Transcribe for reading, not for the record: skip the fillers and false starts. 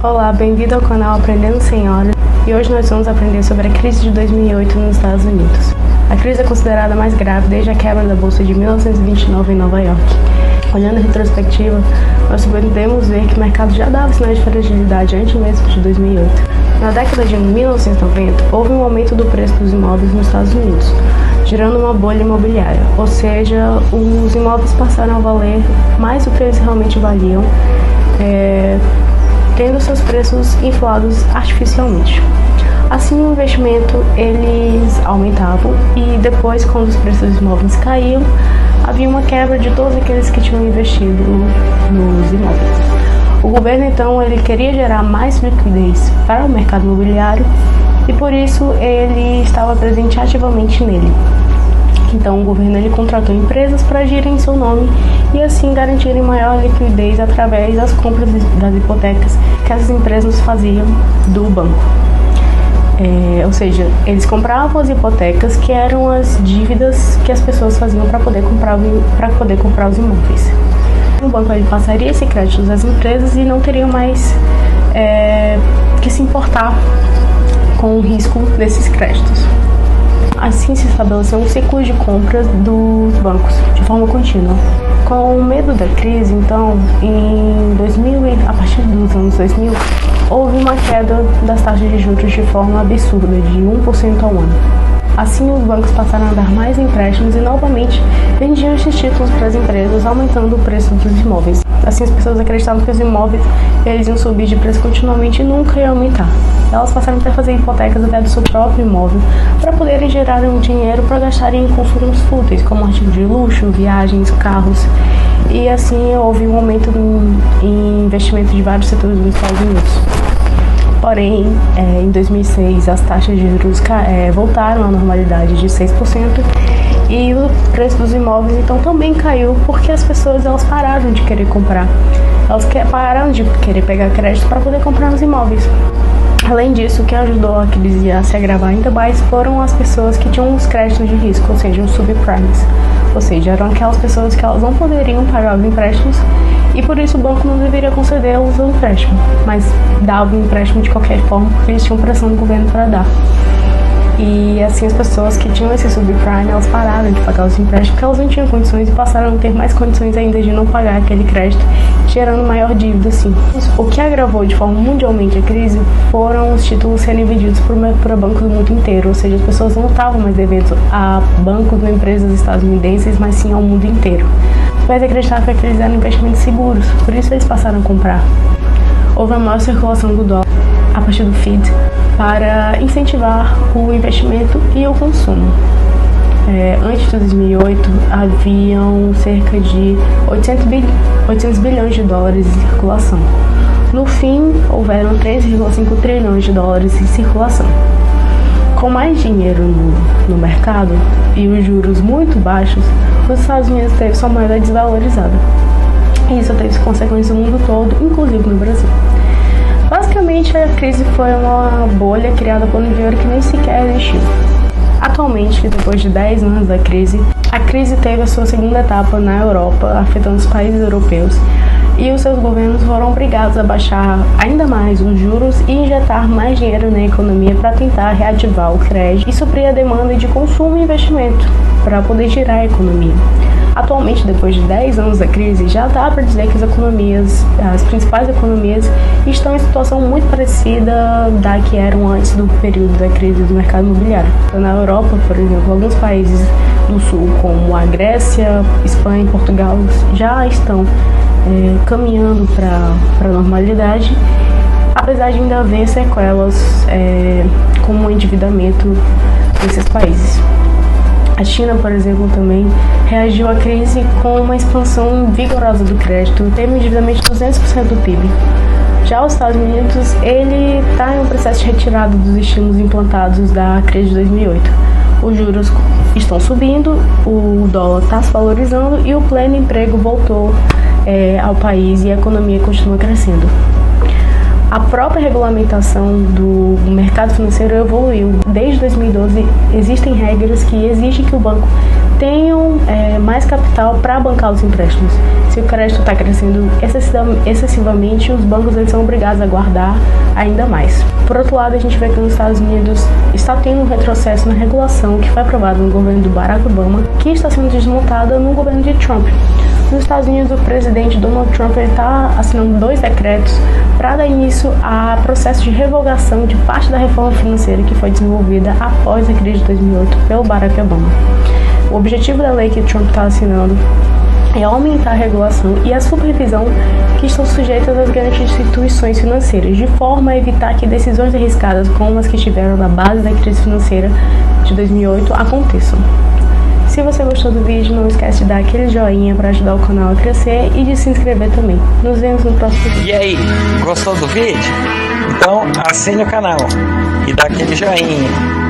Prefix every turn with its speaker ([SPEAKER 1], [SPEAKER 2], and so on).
[SPEAKER 1] Olá, bem-vindo ao canal Aprendendo Senhora, e hoje nós vamos aprender sobre a crise de 2008 nos Estados Unidos. A crise é considerada a mais grave desde a quebra da Bolsa de 1929 em Nova York. Olhando a retrospectiva, nós podemos ver que o mercado já dava sinais de fragilidade antes mesmo de 2008. Na década de 1990, houve um aumento do preço dos imóveis nos Estados Unidos, gerando uma bolha imobiliária, ou seja, os imóveis passaram a valer mais do que eles realmente valiam, tendo seus preços inflados artificialmente. Assim, o investimento eles aumentavam e depois, quando os preços dos imóveis caíam, havia uma quebra de todos aqueles que tinham investido nos imóveis. O governo, então, ele queria gerar mais liquidez para o mercado imobiliário e, por isso, ele estava presente ativamente nele. Então, o governo ele contratou empresas para agirem em seu nome e assim garantirem maior liquidez através das compras das hipotecas que essas empresas faziam do banco. Ou seja, eles compravam as hipotecas que eram as dívidas que as pessoas faziam para poder comprar os imóveis. O banco ele passaria esse crédito às empresas e não teriam mais que se importar com o risco desses créditos. Assim se estabeleceu um ciclo de compras dos bancos de forma contínua. Com o medo da crise, então, a partir dos anos 2000, houve uma queda das taxas de juros de forma absurda, de 1% ao ano. Assim, os bancos passaram a dar mais empréstimos e, novamente, vendiam esses títulos para as empresas, aumentando o preço dos imóveis. Assim, as pessoas acreditavam que os imóveis eles iam subir de preço continuamente e nunca iam aumentar. Elas passaram a fazer hipotecas até do seu próprio imóvel para poderem gerar um dinheiro para gastarem em consumos fúteis, como artigos de luxo, viagens, carros. E assim, houve um aumento em investimento de vários setores dos Estados Unidos. Porém, em 2006, as taxas de juros voltaram à normalidade de 6% e o preço dos imóveis então também caiu porque as pessoas elas pararam de querer comprar. Elas pararam de querer pegar crédito para poder comprar os imóveis. Além disso, o que ajudou a crise a se agravar ainda mais foram as pessoas que tinham os créditos de risco, ou seja, os subprimes. Ou seja, eram aquelas pessoas que elas não poderiam pagar os empréstimos e por isso o banco não deveria conceder-los o empréstimo, mas dava o empréstimo de qualquer forma porque eles tinham pressão do governo para dar. E assim as pessoas que tinham esse subprime, elas pararam de pagar os empréstimos porque elas não tinham condições e passaram a ter mais condições ainda de não pagar aquele crédito, gerando maior dívida assim. O que agravou de forma mundialmente a crise foram os títulos serem vendidos para bancos do mundo inteiro, ou seja, as pessoas não estavam mais devendo a bancos ou empresas estadunidenses, mas sim ao mundo inteiro. Os pais acreditavam que aqueles eram investimentos seguros, por isso eles passaram a comprar. Houve a maior circulação do dólar a partir do FED para incentivar o investimento e o consumo. Antes de 2008, haviam cerca de 800 bilhões de dólares em circulação. No fim, houveram 3,5 trilhões de dólares em circulação. Com mais dinheiro no mercado e os juros muito baixos, os Estados Unidos teve sua moeda desvalorizada. E isso teve consequências no mundo todo, inclusive no Brasil. Basicamente, a crise foi uma bolha criada por um dinheiro que nem sequer existiu. Atualmente, depois de 10 anos da crise, a crise teve a sua segunda etapa na Europa, afetando os países europeus, e os seus governos foram obrigados a baixar ainda mais os juros e injetar mais dinheiro na economia para tentar reativar o crédito e suprir a demanda de consumo e investimento para poder girar a economia. Atualmente, depois de 10 anos da crise, já dá para dizer que as principais economias estão em situação muito parecida da que eram antes do período da crise do mercado imobiliário. Então, na Europa, por exemplo, alguns países do sul, como a Grécia, Espanha e Portugal, já estão caminhando para a normalidade, apesar de ainda haver sequelas como o endividamento desses países. A China, por exemplo, também reagiu à crise com uma expansão vigorosa do crédito, teve um endividamento de 200% do PIB. Já os Estados Unidos, ele está em um processo de retirada dos estímulos implantados da crise de 2008. Os juros estão subindo, o dólar está se valorizando e o pleno emprego voltou ao país e a economia continua crescendo. A própria regulamentação do mercado financeiro evoluiu. Desde 2012 existem regras que exigem que o banco tenham mais capital para bancar os empréstimos. Se o crédito está crescendo excessivamente, os bancos eles são obrigados a guardar ainda mais. Por outro lado, a gente vê que nos Estados Unidos está tendo um retrocesso na regulação que foi aprovada no governo do Barack Obama, que está sendo desmontada no governo de Trump. Nos Estados Unidos, o presidente Donald Trump está assinando 2 decretos para dar início a processo de revogação de parte da reforma financeira que foi desenvolvida após a crise de 2008 pelo Barack Obama. O objetivo da lei que Trump está assinando é aumentar a regulação e a supervisão que estão sujeitas às grandes instituições financeiras, de forma a evitar que decisões arriscadas como as que estiveram na base da crise financeira de 2008 aconteçam. Se você gostou do vídeo, não esquece de dar aquele joinha para ajudar o canal a crescer e de se inscrever também. Nos vemos no próximo vídeo.
[SPEAKER 2] E aí, gostou do vídeo? Então assine o canal e dá aquele joinha.